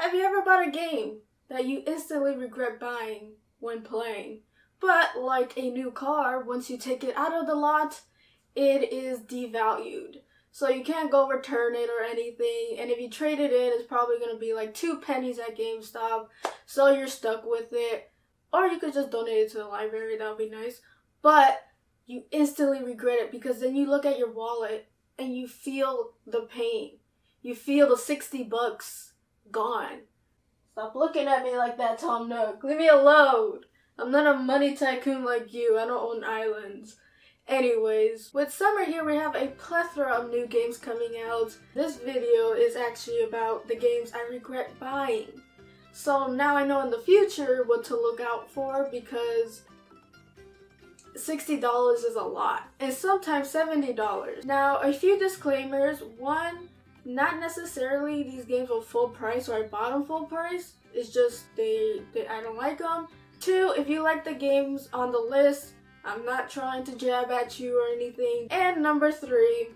Have you ever bought a game that you instantly regret buying when playing? But like a new car, once you take it out of the lot, it is devalued. So you can't go return it or anything, and if you trade it in, it's probably going to be like 2 pennies at GameStop, so you're stuck with it. Or you could just donate it to the library, that would be nice. But you instantly regret it because then you look at your wallet and you feel the pain. You feel the 60 bucks gone. Stop looking at me like that, Tom Nook. Leave me alone. I'm not a money tycoon like you. I don't own islands. Anyways, with summer here, we have a plethora of new games coming out. This video is actually about the games I regret buying. So now I know in the future what to look out for, because $60 is a lot, and sometimes $70. Now, a few disclaimers. One, not necessarily these games are full price or I bought them full price. It's just I don't like them. Two, if you like the games on the list, I'm not trying to jab at you or anything. And number three,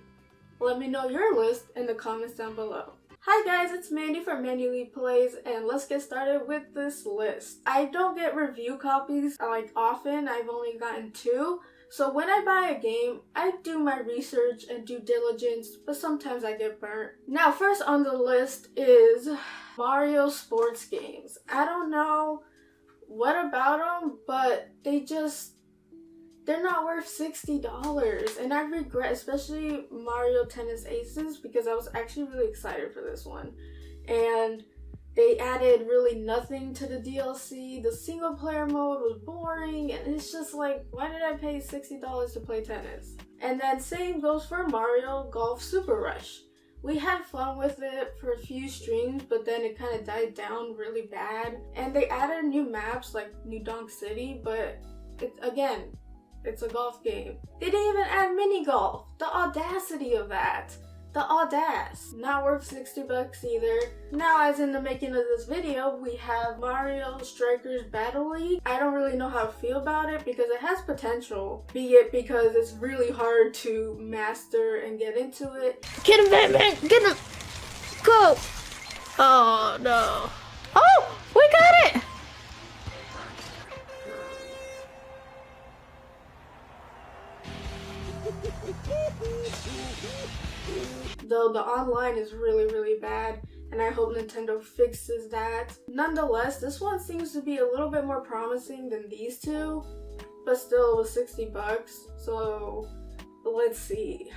let me know your list in the comments down below. Hi guys, it's Mandy from Mandyleeplays, and let's get started with this list. I don't get review copies like often. I've only gotten 2. So when I buy a game, I do my research and due diligence, but sometimes I get burnt. Now, first on the list is Mario sports games. I don't know what about them, but they're not worth $60, and I regret, especially Mario Tennis Aces, because I was actually really excited for this one. And they added really nothing to the DLC. The single player mode was boring, and it's just like, why did I pay $60 to play tennis? And then same goes for Mario Golf Super Rush. We had fun with it for a few streams, but then it kind of died down really bad. And they added new maps like New Donk City, but it's a golf game. They didn't even add mini golf. The audacity of that. The audace. Not worth 60 bucks either. Now, as in the making of this video, we have Mario Strikers Battle League. I don't really know how to feel about it because it has potential. Be it because it's really hard to master and get into it. Get him, Batman! Get him! Go! Oh, no. Oh! We got it! Though the online is really bad, and I hope Nintendo fixes that. Nonetheless, this one seems to be a little bit more promising than these two, but still it was 60 bucks, so let's see.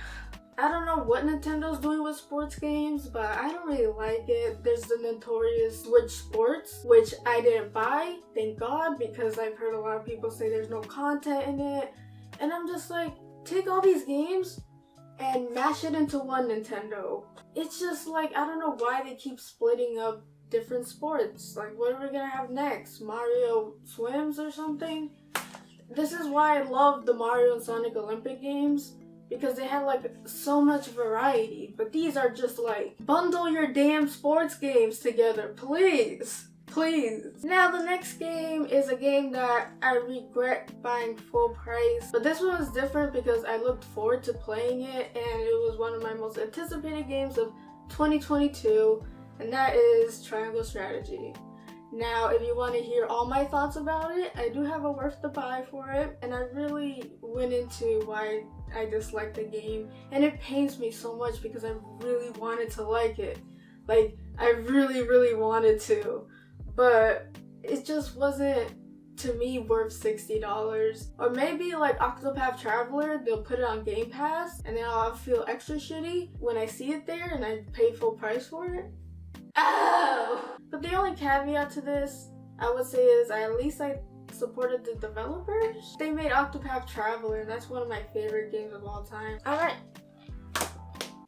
I don't know what Nintendo's doing with sports games, but I don't really like it. There's the notorious Switch Sports, which I didn't buy, thank God, because I've heard a lot of people say there's no content in it, and I'm just like, take all these games and mash it into one Nintendo. It's just like, I don't know why they keep splitting up different sports. Like, what are we gonna have next? Mario Swims or something? This is why I love the Mario and Sonic Olympic games, because they have like so much variety. But these are just like, bundle your damn sports games together, please. Please. Now the next game is a game that I regret buying full price, but this one was different because I looked forward to playing it, and it was one of my most anticipated games of 2022, and that is Triangle Strategy. Now, if you want to hear all my thoughts about it, I do have a worth to buy for it, and I really went into why I disliked the game, and it pains me so much because I really wanted to like it. Like, I really wanted to. But it just wasn't, to me, worth $60. Or maybe like Octopath Traveler, they'll put it on Game Pass, and then I'll feel extra shitty when I see it there and I pay full price for it. Oh! But the only caveat to this, I would say, is at least I supported the developers. They made Octopath Traveler, and that's one of my favorite games of all time. Alright.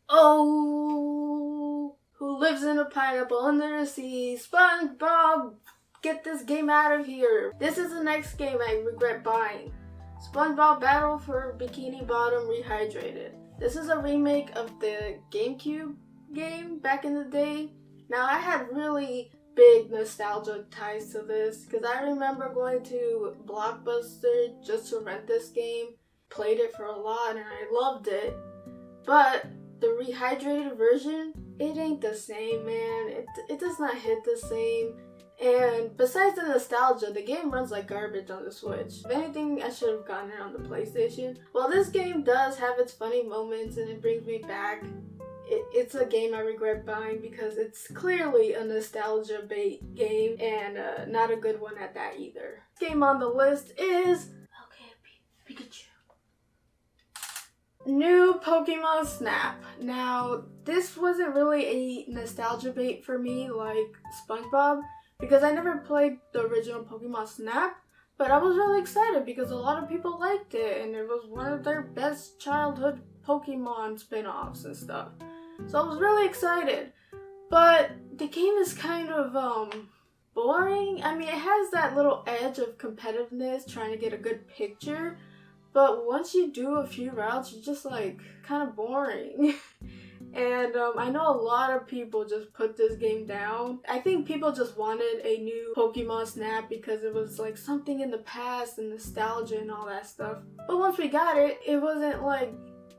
Oh! Who lives in a pineapple under the sea? SpongeBob! Get this game out of here! This is the next game I regret buying. SpongeBob Battle for Bikini Bottom Rehydrated. This is a remake of the GameCube game back in the day. Now, I had really big nostalgia ties to this because I remember going to Blockbuster just to rent this game. Played it for a lot and I loved it. But the rehydrated version it ain't the same, man. It does not hit the same. And besides the nostalgia, the game runs like garbage on the Switch. If anything, I should have gotten it on the PlayStation. While this game does have its funny moments and it brings me back, it's a game I regret buying because it's clearly a nostalgia bait game and not a good one at that either. Game on the list is Pikachu. New Pokemon Snap. Now, this wasn't really a nostalgia bait for me like SpongeBob because I never played the original Pokemon Snap, but I was really excited because a lot of people liked it and it was one of their best childhood Pokemon spin-offs and stuff. So I was really excited, but the game is kind of boring. I mean, it has that little edge of competitiveness, trying to get a good picture, but once you do a few routes, you're just like kind of boring. And I know a lot of people just put this game down. I think people just wanted a new Pokemon Snap because it was like something in the past and nostalgia and all that stuff. But once we got it, it wasn't like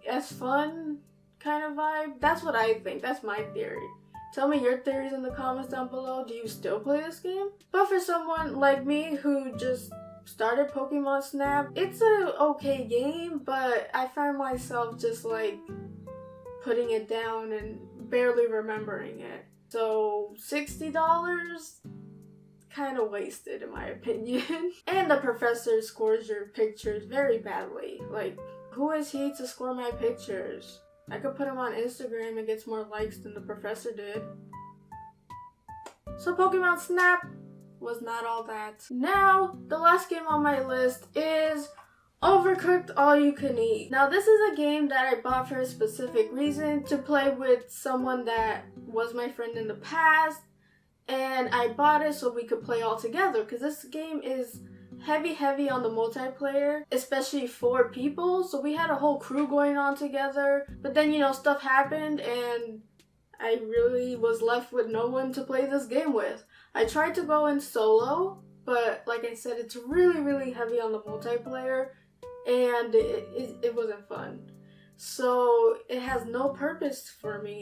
as fun kind of vibe. That's what I think. That's my theory. Tell me your theories in the comments down below. Do you still play this game? But for someone like me who just started Pokemon Snap, it's a okay game, but I find myself just like putting it down and barely remembering it. So $60? Kind of wasted in my opinion. And the professor scores your pictures very badly. Like, who is he to score my pictures? I could put him on Instagram and gets more likes than the professor did. So Pokemon Snap was not all that. Now, the last game on my list is Overcooked All You Can Eat. Now, this is a game that I bought for a specific reason, to play with someone that was my friend in the past, and I bought it so we could play all together because this game is heavy on the multiplayer, especially 4 people, so we had a whole crew going on together, but then, you know, stuff happened and I really was left with no one to play this game with. I tried to go in solo, but like I said, it's really heavy on the multiplayer and it wasn't fun. So it has no purpose for me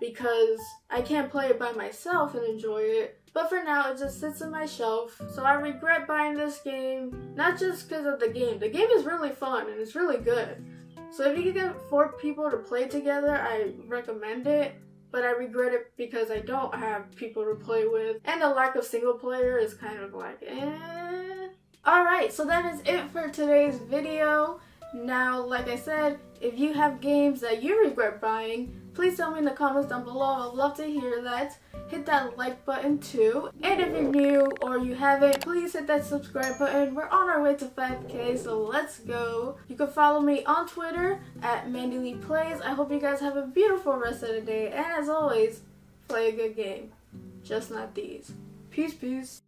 because I can't play it by myself and enjoy it. But for now, it just sits on my shelf. So I regret buying this game, not just because of the game. The game is really fun and it's really good. So if you can get 4 people to play together, I recommend it. But I regret it because I don't have people to play with. And the lack of single player is kind of like, eh. Alright, so that is it for today's video. Now, like I said, if you have games that you regret buying, please tell me in the comments down below. I'd love to hear that. Hit that like button too. And if you're new or you haven't, please hit that subscribe button. We're on our way to 5K, so let's go. You can follow me on Twitter at Mandyleeplays. I hope you guys have a beautiful rest of the day. And as always, play a good game. Just not these. Peace.